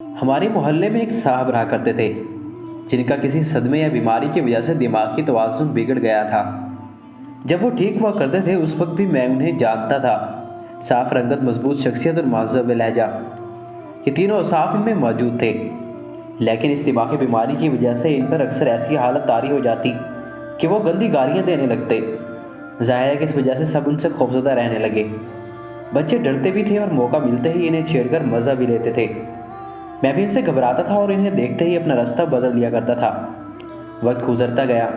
ہمارے محلے میں ایک صاحب رہا کرتے تھے جن کا کسی صدمے یا بیماری کی وجہ سے دماغی توازن بگڑ گیا تھا۔ جب وہ ٹھیک ہوا کرتے تھے اس وقت بھی میں انہیں جانتا تھا۔ صاف رنگت، مضبوط شخصیت اور مہذب لہجہ، یہ تینوں اوصاف ان میں موجود تھے، لیکن اس دماغی بیماری کی وجہ سے ان پر اکثر ایسی حالت طاری ہو جاتی کہ وہ گندی گالیاں دینے لگتے۔ ظاہر ہے کہ اس وجہ سے سب ان سے خوفزدہ رہنے لگے۔ بچے ڈرتے بھی تھے اور موقع ملتے ہی انہیں چھیڑ کر مزہ بھی لیتے تھے۔ میں بھی ان سے گھبراتا تھا اور انہیں دیکھتے ہی اپنا راستہ بدل دیا کرتا تھا۔ وقت گزرتا گیا،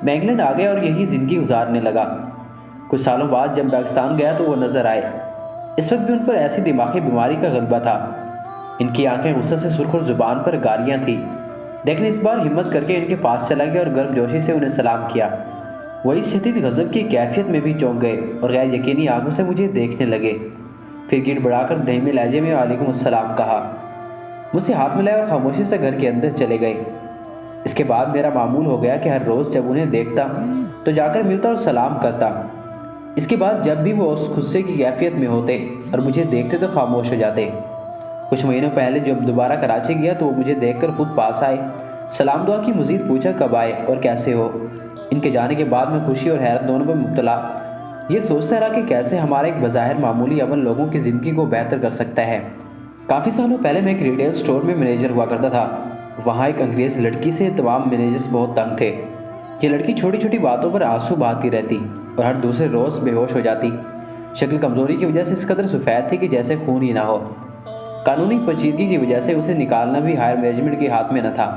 میں انگلینڈ آ گیا اور یہی زندگی گزارنے لگا۔ کچھ سالوں بعد جب پاکستان گیا تو وہ نظر آئے۔ اس وقت بھی ان پر ایسی دماغی بیماری کا غلبہ تھا۔ ان کی آنکھیں غصے سے سرخ اور زبان پر گالیاں تھیں، لیکن اس بار ہمت کر کے ان کے پاس چلا گیا اور گرم جوشی سے انہیں سلام کیا۔ وہ اس شدید غضب کی کیفیت میں بھی چونک گئے اور غیر یقینی آنکھوں سے مجھے دیکھنے لگے۔ پھر گڑ بڑا کر دھیمے لہجے میں وعلیکم السلام کہا، مجھ سے ہاتھ ملائے اور خاموشی سے گھر کے اندر چلے گئے۔ اس کے بعد میرا معمول ہو گیا کہ ہر روز جب انہیں دیکھتا تو جا کر ملتا اور سلام کرتا۔ اس کے بعد جب بھی وہ اس غصے کی کیفیت میں ہوتے اور مجھے دیکھتے تو خاموش ہو جاتے۔ کچھ مہینوں پہلے جب دوبارہ کراچی گیا تو وہ مجھے دیکھ کر خود پاس آئے، سلام دعا کی، مزید پوچھا کب آئے اور کیسے ہو۔ ان کے جانے کے بعد میں خوشی اور حیرت دونوں پر مبتلا یہ سوچتا رہا کہ کیسے ہمارا ایک بظاہر معمولی عمل لوگوں کی زندگی کو بہتر کر سکتا ہے۔ کافی سالوں پہلے میں ایک ریٹیل سٹور میں مینیجر ہوا کرتا تھا۔ وہاں ایک انگریز لڑکی سے تمام مینیجرز بہت تنگ تھے۔ یہ لڑکی چھوٹی چھوٹی باتوں پر آنسو بہاتی رہتی اور ہر دوسرے روز بے ہوش ہو جاتی۔ شکل کمزوری کی وجہ سے اس قدر سفید تھی کہ جیسے خون ہی نہ ہو۔ قانونی پیچیدگی کی وجہ سے اسے نکالنا بھی ہائر مینجمنٹ کے ہاتھ میں نہ تھا،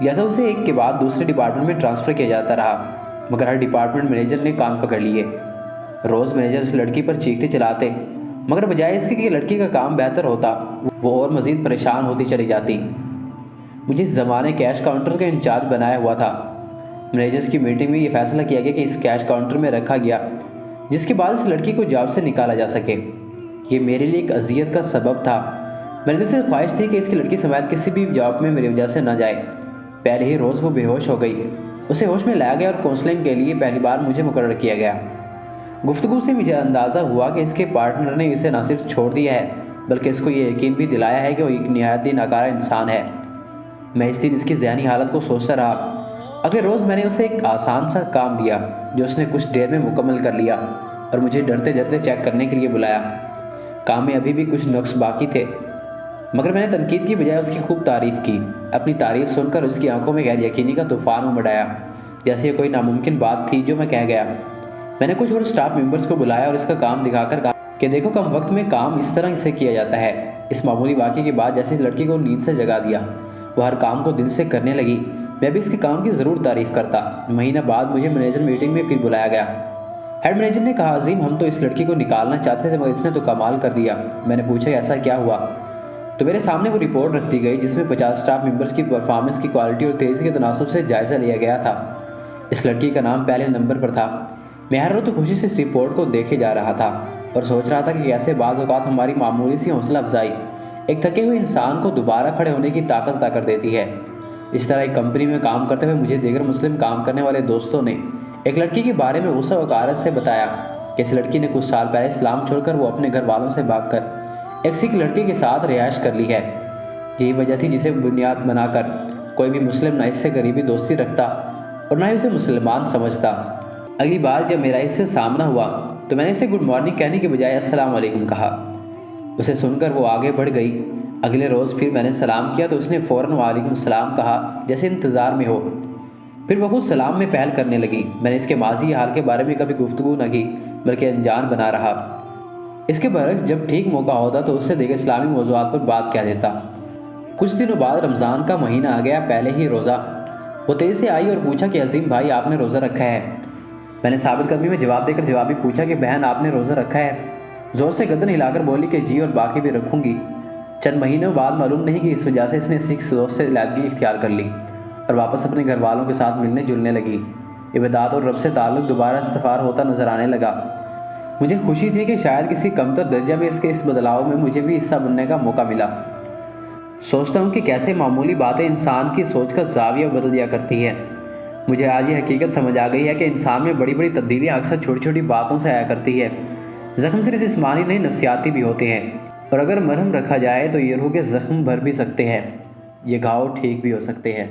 لہٰذا اسے ایک کے بعد دوسرے ڈپارٹمنٹ میں ٹرانسفر کیا جاتا رہا، مگر ہر ڈپارٹمنٹ مینیجر نے کان پکڑ لیے۔ روز مینیجر اس لڑکی پر چیختے چلاتے، مگر بجائے اس کے کہ لڑکی کا کام بہتر ہوتا وہ اور مزید پریشان ہوتی چلی جاتی۔ مجھے اس زمانے کیش کاؤنٹر کا انچارج بنایا ہوا تھا۔ مینیجرز کی میٹنگ میں یہ فیصلہ کیا گیا کہ اس کیش کاؤنٹر میں رکھا گیا جس کے بعد اس لڑکی کو جاب سے نکالا جا سکے۔ یہ میرے لیے ایک اذیت کا سبب تھا۔ میرے دل سے خواہش تھی کہ اس کی لڑکی سمیت کسی بھی جاب میں میری وجہ سے نہ جائے۔ پہلے ہی روز وہ بے ہوش ہو گئی، اسے ہوش میں لایا گیا اور کونسلنگ کے لیے پہلی بار مجھے مقرر کیا گیا۔ گفتگو سے مجھے اندازہ ہوا کہ اس کے پارٹنر نے اسے نہ صرف چھوڑ دیا ہے بلکہ اس کو یہ یقین بھی دلایا ہے کہ وہ ایک نہایت ہی ناکارہ انسان ہے۔ میں اس دن اس کی ذہنی حالت کو سوچتا رہا۔ اگلے روز میں نے اسے ایک آسان سا کام دیا جو اس نے کچھ دیر میں مکمل کر لیا اور مجھے ڈرتے ڈرتے چیک کرنے کے لیے بلایا۔ کام میں ابھی بھی کچھ نقص باقی تھے، مگر میں نے تنقید کی بجائے اس کی خوب تعریف کی۔ اپنی تعریف سن کر اس کی آنکھوں میں غیر یقینی کا طوفان امڑ آیا، جیسے یہ کوئی ناممکن بات تھی جو میں کہہ گیا۔ میں نے کچھ اور سٹاف ممبرز کو بلایا اور اس کا کام دکھا کر کہا کہ دیکھو کم وقت میں کام اس طرح سے کیا جاتا ہے۔ اس معمولی واقعے کے بعد جیسے لڑکی کو نیند سے جگا دیا، وہ ہر کام کو دل سے کرنے لگی۔ میں بھی اس کے کام کی ضرور تعریف کرتا۔ مہینہ بعد مجھے مینیجر میٹنگ میں پھر بلایا گیا۔ ہیڈ مینیجر نے کہا، عظیم ہم تو اس لڑکی کو نکالنا چاہتے تھے مگر اس نے تو کمال کر دیا۔ میں نے پوچھا ایسا کیا ہوا؟ تو میرے سامنے وہ رپورٹ رکھ دی گئی جس میں 50 سٹاف ممبرز کی پرفارمنس کی کوالٹی اور تیزی کے تناسب سے جائزہ لیا گیا تھا۔ اس لڑکی کا نام پہلے نمبر پر تھا۔ میں ہر روز خوشی سے اس رپورٹ کو دیکھے جا رہا تھا اور سوچ رہا تھا کہ کیسے بعض اوقات ہماری معمولی سی حوصلہ افزائی ایک تھکے ہوئے انسان کو دوبارہ کھڑے ہونے کی طاقت عطا کر دیتی ہے۔ اس طرح ایک کمپنی میں کام کرتے ہوئے مجھے دیگر مسلم کام کرنے والے دوستوں نے ایک لڑکی کے بارے میں غصہ و حقارت سے بتایا کہ اس لڑکی نے کچھ سال پہلے اسلام چھوڑ کر وہ اپنے گھر والوں سے بھاگ کر ایک سکھ لڑکے کے ساتھ رہائش کر لی ہے۔ یہی وجہ تھی جسے بنیاد بنا کر کوئی بھی مسلم نہ اس سے قریبی دوستی رکھتا اور نہ ہی اسے مسلمان سمجھتا۔ اگلی بار جب میرا اس سے سامنا ہوا تو میں نے اسے گڈ مارننگ کہنے کے بجائے السلام علیکم کہا۔ اسے سن کر وہ آگے بڑھ گئی۔ اگلے روز پھر میں نے سلام کیا تو اس نے فوراً وعلیکم السلام کہا جیسے انتظار میں ہو۔ پھر وہ خود سلام میں پہل کرنے لگی۔ میں نے اس کے ماضی حال کے بارے میں کبھی گفتگو نہ کی بلکہ انجان بنا رہا۔ اس کے برعکس جب ٹھیک موقع ہوتا تو اس سے دیگر اسلامی موضوعات پر بات کہہ دیتا۔ کچھ دنوں بعد رمضان کا مہینہ آ گیا، پہلے ہی روزہ۔ وہ تیزی سے آئی اور پوچھا کہ عظیم بھائی آپ نے روزہ رکھا ہے؟ میں نے ثابت قدمی میں جواب دے کر جوابی پوچھا کہ بہن آپ نے روزہ رکھا ہے؟ زور سے گردن ہلا کر بولی کہ جی اور باقی بھی رکھوں گی۔ چند مہینوں بعد معلوم نہیں کہ اس وجہ سے اس نے سکھ دوست سے علیحدگی اختیار کر لی اور واپس اپنے گھر والوں کے ساتھ ملنے جلنے لگی۔ عبادات اور رب سے تعلق دوبارہ استفار ہوتا نظر آنے لگا۔ مجھے خوشی تھی کہ شاید کسی کمتر درجہ میں اس کے اس بدلاؤ میں مجھے بھی حصہ بننے کا موقع ملا۔ سوچتا ہوں کہ کیسے معمولی باتیں انسان کی سوچ کا زاویہ بدل دیا کرتی ہیں۔ مجھے آج یہ حقیقت سمجھ آ گئی ہے کہ انسان میں بڑی بڑی تبدیلیاں اکثر چھوٹی چھوٹی باتوں سے آیا کرتی ہے۔ زخم صرف جسمانی نہیں نفسیاتی بھی ہوتے ہیں۔ اور اگر مرہم رکھا جائے تو یہ روح کے زخم بھر بھی سکتے ہیں، یہ گھاؤ ٹھیک بھی ہو سکتے ہیں۔